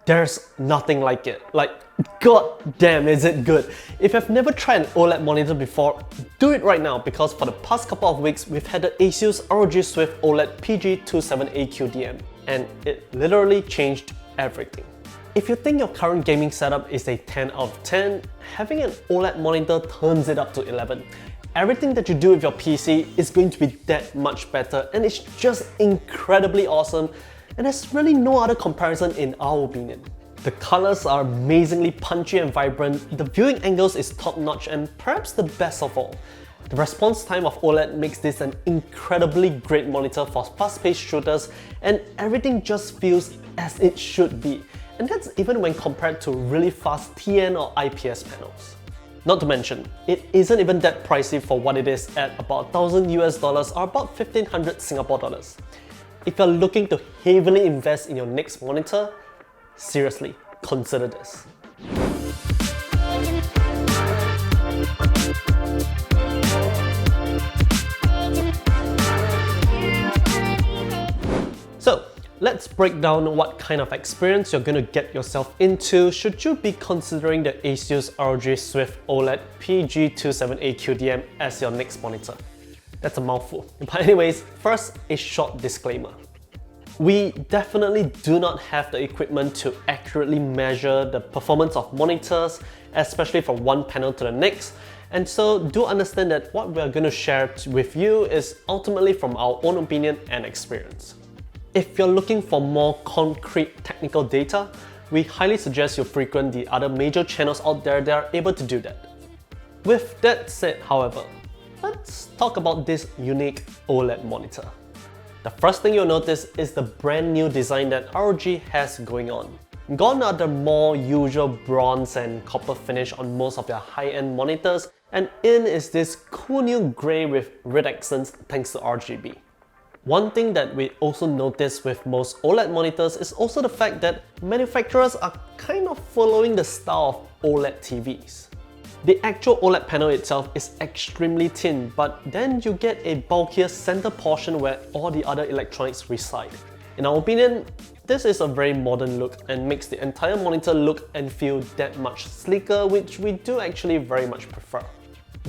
There's nothing like it. Like, god damn, is it good. If you've never tried an OLED monitor before, do it right now, because for the past couple of weeks, we've had the Asus ROG Swift OLED PG27AQDM, and it literally changed everything. If you think your current gaming setup is a 10 out of 10, having an OLED monitor turns it up to 11. Everything that you do with your PC is going to be that much better, and it's just incredibly awesome, and there's really no other comparison in our opinion. The colors are amazingly punchy and vibrant, the viewing angles is top notch, and perhaps the best of all, the response time of OLED makes this an incredibly great monitor for fast-paced shooters, and everything just feels as it should be. And that's even when compared to really fast TN or IPS panels. Not to mention, it isn't even that pricey for what it is at about $1,000 or about 1,500 Singapore dollars. If you're looking to heavily invest in your next monitor, seriously, consider this. So, let's break down what kind of experience you're going to get yourself into should you be considering the Asus ROG Swift OLED PG27AQDM as your next monitor. That's a mouthful. But anyways, first, a short disclaimer. We definitely do not have the equipment to accurately measure the performance of monitors, especially from one panel to the next, and so do understand that what we're going to share with you is ultimately from our own opinion and experience. If you're looking for more concrete technical data, we highly suggest you frequent the other major channels out there that are able to do that. With that said, however, let's talk about this unique OLED monitor. The first thing you'll notice is the brand new design that ROG has going on. Gone are the more usual bronze and copper finish on most of their high-end monitors, and in is this cool new grey with red accents thanks to RGB. One thing that we also notice with most OLED monitors is also the fact that manufacturers are kind of following the style of OLED TVs. The actual OLED panel itself is extremely thin, but then you get a bulkier center portion where all the other electronics reside. In our opinion, this is a very modern look and makes the entire monitor look and feel that much sleeker, which we do actually very much prefer.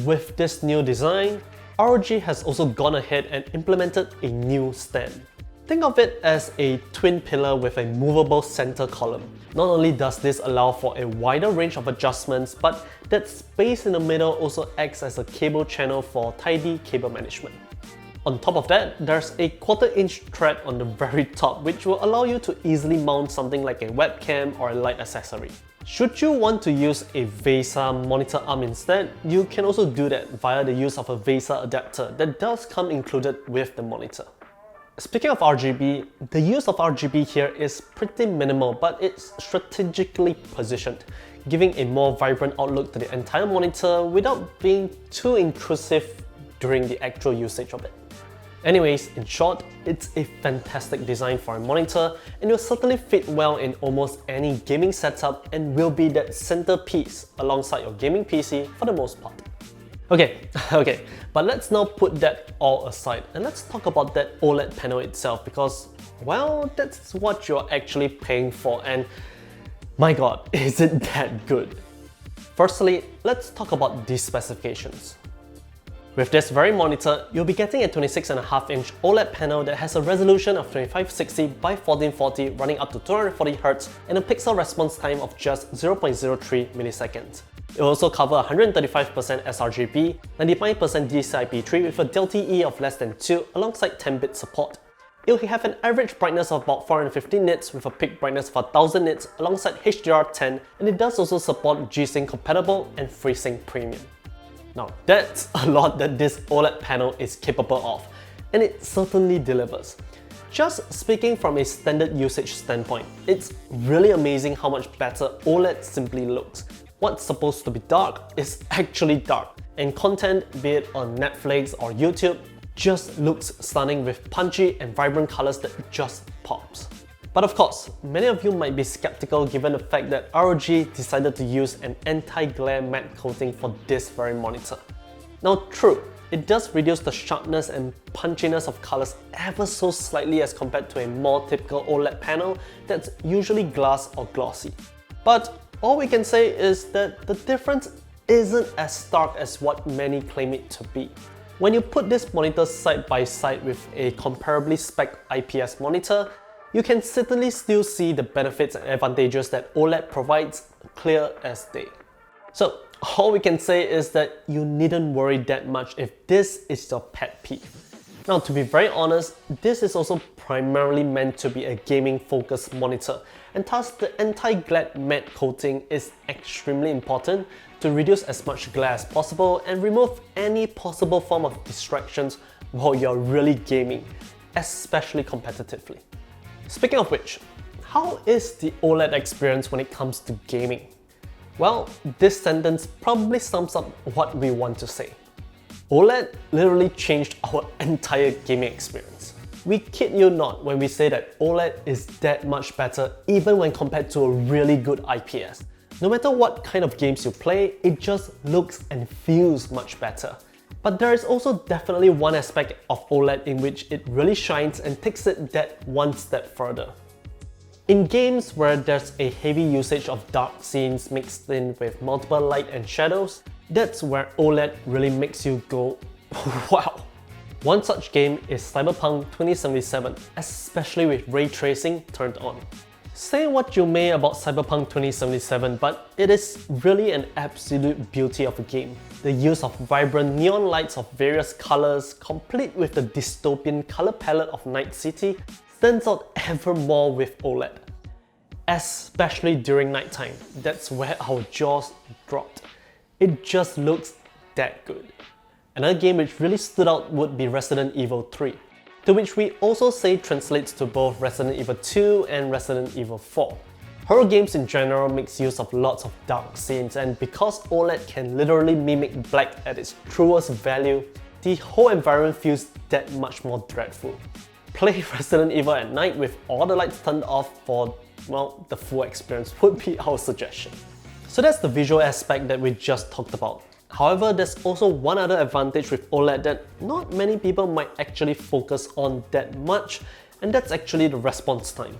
With this new design, ROG has also gone ahead and implemented a new stand. Think of it as a twin pillar with a movable center column. Not only does this allow for a wider range of adjustments, but that space in the middle also acts as a cable channel for tidy cable management. On top of that, there's a 1/4 inch thread on the very top, which will allow you to easily mount something like a webcam or a light accessory. Should you want to use a VESA monitor arm instead, you can also do that via the use of a VESA adapter that does come included with the monitor. Speaking of RGB, the use of RGB here is pretty minimal, but it's strategically positioned, giving a more vibrant outlook to the entire monitor without being too intrusive during the actual usage of it. Anyways, in short, it's a fantastic design for a monitor, and will certainly fit well in almost any gaming setup and will be that centerpiece alongside your gaming PC for the most part. Okay, but let's now put that all aside and let's talk about that OLED panel itself, because, well, that's what you're actually paying for, and my god, is it that good? Firstly, let's talk about the specifications. With this very monitor, you'll be getting a 26.5-inch OLED panel that has a resolution of 2560 by 1440 running up to 240Hz and a pixel response time of just 0.03 milliseconds. It will also cover 135% sRGB, 99% DCI-P3 with a Δe of less than 2 alongside 10-bit support. It will have an average brightness of about 450 nits with a peak brightness of 1000 nits alongside HDR10, and it does also support G-Sync compatible and FreeSync Premium. Now that's a lot that this OLED panel is capable of, and it certainly delivers. Just speaking from a standard usage standpoint, it's really amazing how much better OLED simply looks. What's supposed to be dark is actually dark, and content, be it on Netflix or YouTube, just looks stunning with punchy and vibrant colors that just pops. But of course, many of you might be skeptical given the fact that ROG decided to use an anti-glare matte coating for this very monitor. Now true, it does reduce the sharpness and punchiness of colors ever so slightly as compared to a more typical OLED panel that's usually glass or glossy. But all we can say is that the difference isn't as stark as what many claim it to be. When you put this monitor side by side with a comparably spec'd IPS monitor, you can certainly still see the benefits and advantages that OLED provides clear as day. So all we can say is that you needn't worry that much if this is your pet peeve. Now, to be very honest, this is also primarily meant to be a gaming focused monitor, and thus the anti-glare matte coating is extremely important to reduce as much glare as possible and remove any possible form of distractions while you're really gaming, especially competitively. Speaking of which, how is the OLED experience when it comes to gaming? Well, this sentence probably sums up what we want to say. OLED literally changed our entire gaming experience. We kid you not when we say that OLED is that much better even when compared to a really good IPS. No matter what kind of games you play, it just looks and feels much better. But there is also definitely one aspect of OLED in which it really shines and takes it that one step further. In games where there's a heavy usage of dark scenes mixed in with multiple light and shadows, that's where OLED really makes you go, wow. One such game is Cyberpunk 2077, especially with ray tracing turned on. Say what you may about Cyberpunk 2077, but it is really an absolute beauty of a game. The use of vibrant neon lights of various colors, complete with the dystopian color palette of Night City, stands out ever more with OLED. Especially during nighttime, that's where our jaws dropped. It just looks that good. Another game which really stood out would be Resident Evil 3, to which we also say translates to both Resident Evil 2 and Resident Evil 4. Horror games in general makes use of lots of dark scenes, and because OLED can literally mimic black at its truest value, the whole environment feels that much more dreadful. Play Resident Evil at night with all the lights turned off for, well, the full experience would be our suggestion. So that's the visual aspect that we just talked about. However, there's also one other advantage with OLED that not many people might actually focus on that much, and that's actually the response time.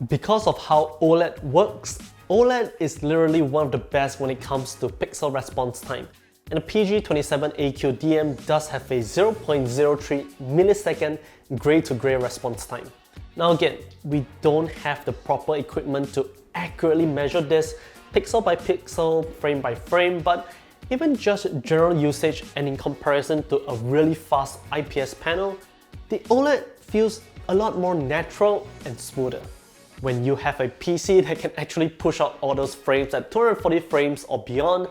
Because of how OLED works, OLED is literally one of the best when it comes to pixel response time, and the PG27AQDM does have a 0.03 millisecond gray-to-gray response time. Now again, we don't have the proper equipment to accurately measure this pixel by pixel, frame by frame, but even just general usage and in comparison to a really fast IPS panel, the OLED feels a lot more natural and smoother. When you have a PC that can actually push out all those frames at 240 frames or beyond,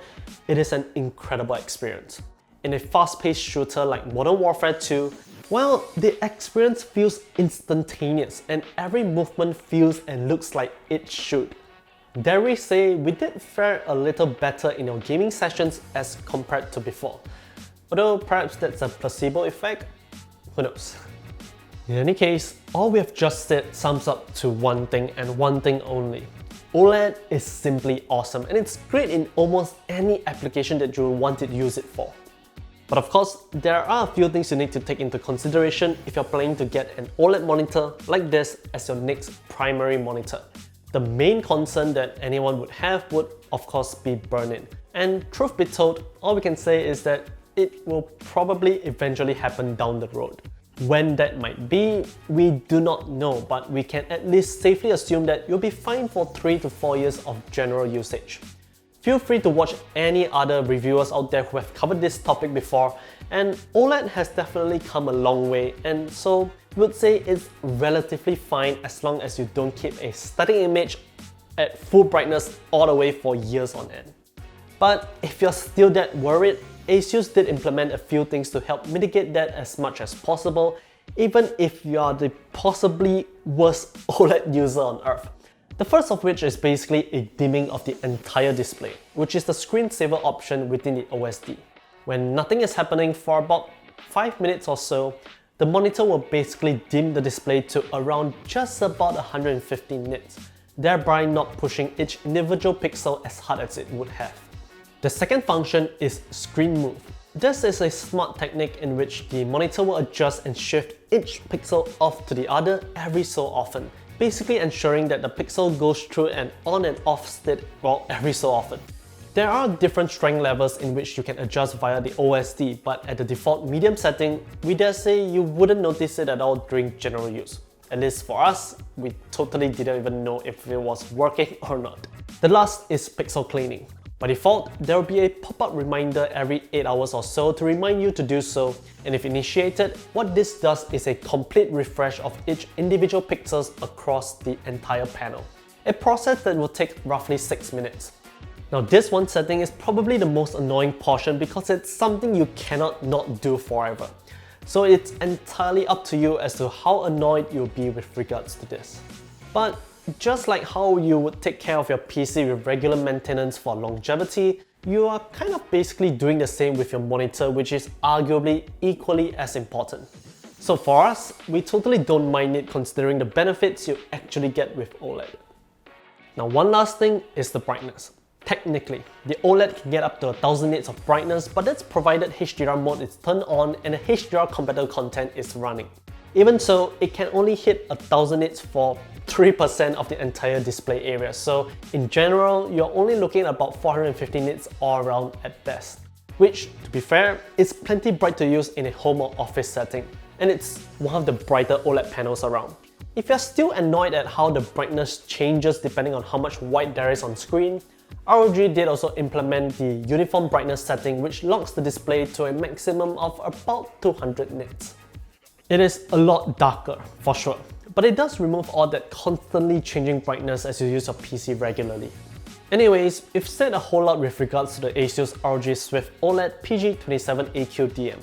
it is an incredible experience. In a fast-paced shooter like Modern Warfare 2, well, the experience feels instantaneous and every movement feels and looks like it should. Dare we say we did fare a little better in our gaming sessions as compared to before. Although perhaps that's a placebo effect, who knows. In any case, all we have just said sums up to one thing and one thing only. OLED is simply awesome and it's great in almost any application that you want to use it for. But of course, there are a few things you need to take into consideration if you're planning to get an OLED monitor like this as your next primary monitor. The main concern that anyone would have would of course be burn-in. And truth be told, all we can say is that it will probably eventually happen down the road. When that might be, we do not know, but we can at least safely assume that you'll be fine for 3 to 4 years of general usage. Feel free to watch any other reviewers out there who have covered this topic before, and OLED has definitely come a long way, and so we would say it's relatively fine as long as you don't keep a static image at full brightness all the way for years on end. But if you're still that worried, ASUS did implement a few things to help mitigate that as much as possible, even if you are the possibly worst OLED user on earth. The first of which is basically a dimming of the entire display, which is the screensaver option within the OSD. When nothing is happening for about 5 minutes or so, the monitor will basically dim the display to around just about 150 nits, thereby not pushing each individual pixel as hard as it would have. The second function is Screen Move. This is a smart technique in which the monitor will adjust and shift each pixel off to the other every so often, basically ensuring that the pixel goes through an on and off state every so often. There are different strength levels in which you can adjust via the OSD, but at the default medium setting, we dare say you wouldn't notice it at all during general use. At least for us, we totally didn't even know if it was working or not. The last is pixel cleaning. By default, there will be a pop-up reminder every 8 hours or so to remind you to do so, and if initiated, what this does is a complete refresh of each individual pixels across the entire panel. A process that will take roughly 6 minutes. Now this one setting is probably the most annoying portion because it's something you cannot not do forever. So it's entirely up to you as to how annoyed you'll be with regards to this. But just like how you would take care of your PC with regular maintenance for longevity, you are kind of basically doing the same with your monitor, which is arguably equally as important. So for us, we totally don't mind it considering the benefits you actually get with OLED. Now one last thing is the brightness. Technically, the OLED can get up to 1000 nits of brightness, but that's provided HDR mode is turned on and the HDR compatible content is running. Even so, it can only hit 1000 nits for 3% of the entire display area, so in general, you're only looking at about 450 nits all around at best. Which, to be fair, is plenty bright to use in a home or office setting, and it's one of the brighter OLED panels around. If you're still annoyed at how the brightness changes depending on how much white there is on screen, ROG did also implement the uniform brightness setting, which locks the display to a maximum of about 200 nits. It is a lot darker, for sure, but it does remove all that constantly changing brightness as you use your PC regularly. Anyways, we've said a whole lot with regards to the ASUS ROG Swift OLED PG27AQDM.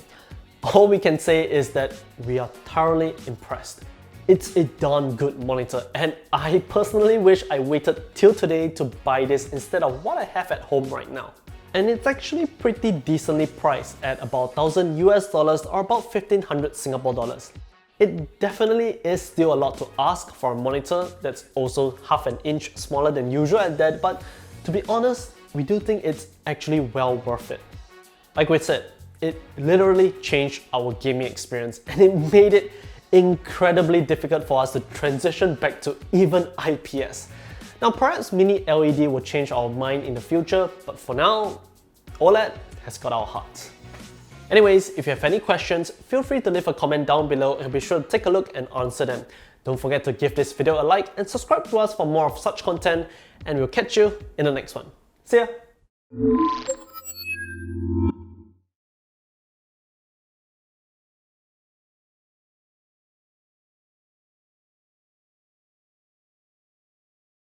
All we can say is that we are thoroughly impressed. It's a darn good monitor, and I personally wish I waited till today to buy this instead of what I have at home right now. And it's actually pretty decently priced at about 1000 US dollars or about 1500 Singapore dollars. It definitely is still a lot to ask for a monitor that's also half an inch smaller than usual at that, but to be honest, we do think it's actually well worth it. Like we said, it literally changed our gaming experience and it made it incredibly difficult for us to transition back to even IPS. Now perhaps mini LED will change our mind in the future, but for now, OLED has got our hearts. Anyways, if you have any questions, feel free to leave a comment down below and be sure to take a look and answer them. Don't forget to give this video a like and subscribe to us for more of such content, and we'll catch you in the next one. See ya!